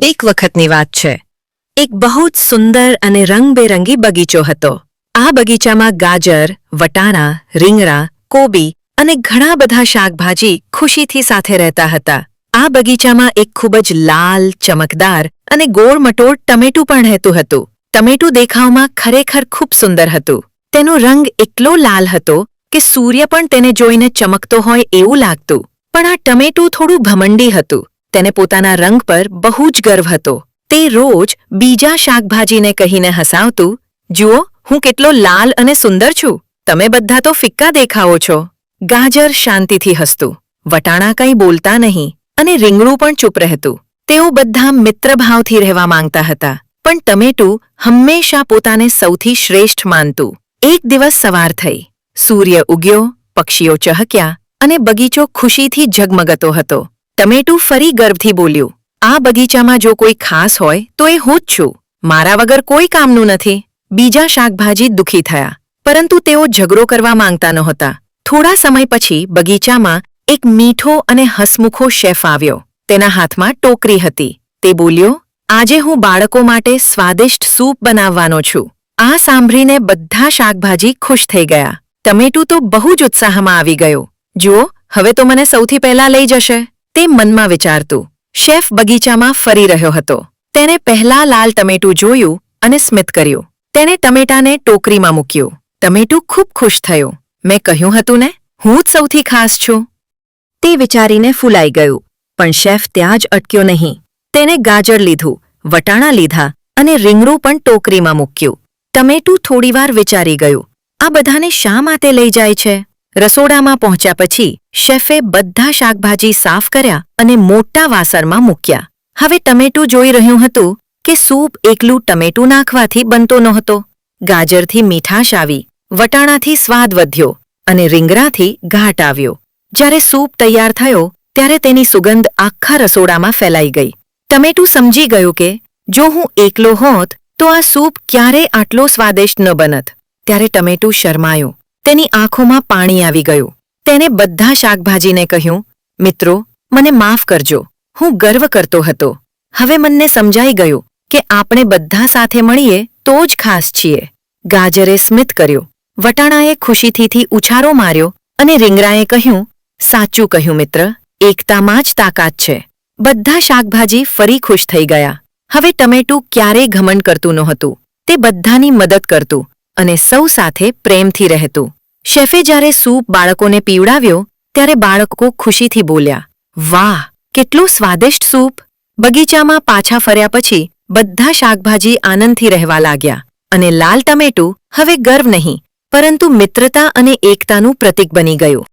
એક વખતની વાત છે. એક બહુ જ સુંદર અને રંગબેરંગી બગીચો હતો. આ બગીચામાં ગાજર, વટાણા, રીંગણા, કોબી અને ઘણા બધા શાકભાજી ખુશીથી સાથે રહેતા હતા. આ બગીચામાં એક ખૂબ જ લાલ, ચમકદાર અને ગોળમટોળ ટમેટું પણ રહેતું હતું. ટમેટું દેખાવમાં ખરેખર ખૂબ સુંદર હતું. તેનો રંગ એટલો લાલ હતો કે સૂર્ય પણ તેને જોઈને ચમકતો હોય એવું લાગતું. પણ આ ટમેટું થોડું ઘમંડી હતું. તેને પોતાના રંગ પર બહુ જ ગર્વ હતો. તે રોજ બીજા શાકભાજીને કહીને હસાવતું, જુઓ, હું કેટલો લાલ અને સુંદર છું. તમે બધા તો ફિક્કા દેખાવો છો. ગાજર શાંતિથી હસતું, વટાણા કંઈ બોલતા નહીં અને રીંગણું પણ ચૂપ રહેતું. તેઓ બધા મિત્રભાવથી રહેવા માંગતા હતા. પણ ટમેટું હંમેશા પોતાને સૌથી શ્રેષ્ઠ માનતું. એક દિવસ સવાર થઈ. સૂર્ય ઉગ્યો, પક્ષીઓ ચહક્યા અને બગીચો ખુશીથી ઝગમગતો હતો. ટમેટું ફરી ગર્વથી બોલ્યું, આ બગીચામાં જો કોઈ ખાસ હોય તો એ હું જ છું. મારા વગર કોઈ કામનું નથી. બીજા શાકભાજી દુઃખી થયા, પરંતુ તેઓ ઝઘડો કરવા માંગતા નહોતા. થોડા સમય પછી બગીચામાં એક મીઠો અને હસમુખો શેફ આવ્યો. તેના હાથમાં ટોકરી હતી. તે બોલ્યો, આજે હું બાળકો માટે સ્વાદિષ્ટ સૂપ બનાવવાનો છું. આ સાંભળીને બધા શાકભાજી ખુશ થઈ ગયા. ટમેટું તો બહુ જ ઉત્સાહમાં આવી ગયો. જુઓ, હવે તો મને સૌથી પહેલા લઈ જશે. તે મનમાં વિચારતું. શેફ બગીચામાં ફરી રહ્યો હતો. તેણે પહેલા લાલ ટમેટું જોયું અને સ્મિત કર્યું. તેણે ટમેટાને ટોકરીમાં મૂક્યું. ટમેટું ખૂબ ખુશ થયો. મેં કહ્યું હતું ને, હું જ સૌથી ખાસ છું. તે વિચારીને ફૂલાઈ ગયું. પણ શેફ ત્યાં જ અટક્યો નહીં. તેણે ગાજર લીધું, વટાણા લીધા અને રીંગણું પણ ટોકરીમાં મૂક્યું. ટમેટું થોડીવાર વિચારી ગયું, આ બધાને શા માટે લઈ જાય છે? રસોડામાં પહોંચ્યા પછી શેફે બધા શાકભાજી સાફ કર્યા અને મોટા વાસણમાં મૂક્યા. હવે ટમેટું જોઈ રહ્યું હતું કે સૂપ એકલું ટમેટું નાખવાથી બનતો નહોતો. ગાજરથી મીઠાશ આવી, વટાણાથી સ્વાદ વધ્યો અને રીંગણાથી ઘાટ આવ્યો. જ્યારે સૂપ તૈયાર થયો ત્યારે તેની સુગંધ આખા રસોડામાં ફેલાઈ ગઈ. ટમેટું સમજી ગયું કે જો હું એકલો હોત તો આ સૂપ ક્યારેય આટલો સ્વાદિષ્ટ ન બનત. ત્યારે ટમેટું શરમાયું. તેની આંખોમાં પાણી આવી ગયું. તેણે બધા શાકભાજીને કહ્યું, મિત્રો, મને માફ કરજો. હું ગર્વ કરતો હતો. હવે મને સમજાઈ ગયું કે આપણે બધા સાથે મળીએ તો જ ખાસ છીએ. ગાજરે સ્મિત કર્યો, વટાણાએ ખુશીથી ઉછાળો માર્યો અને રીંગણાએ કહ્યું, સાચું કહ્યું મિત્ર, એકતામાં જ તાકાત છે. બધા શાકભાજી ફરી ખુશ થઈ ગયા. હવે ટમેટું ક્યારેય ઘમંડ કરતું નહોતું. તે બધાની મદદ કરતું અને સૌ સાથે પ્રેમથી રહેતું. શેફે જ્યારે સૂપ બાળકોને પીવડાવ્યો ત્યારે બાળકો ખુશીથી બોલ્યા, વાહ, કેટલું સ્વાદિષ્ટ સૂપ! બગીચામાં પાછા ફર્યા પછી બધા શાકભાજી આનંદથી રહેવા લાગ્યા અને લાલ ટમેટું હવે ગર્વ નહીં, પરંતુ મિત્રતા અને એકતાનું પ્રતીક બની ગયું.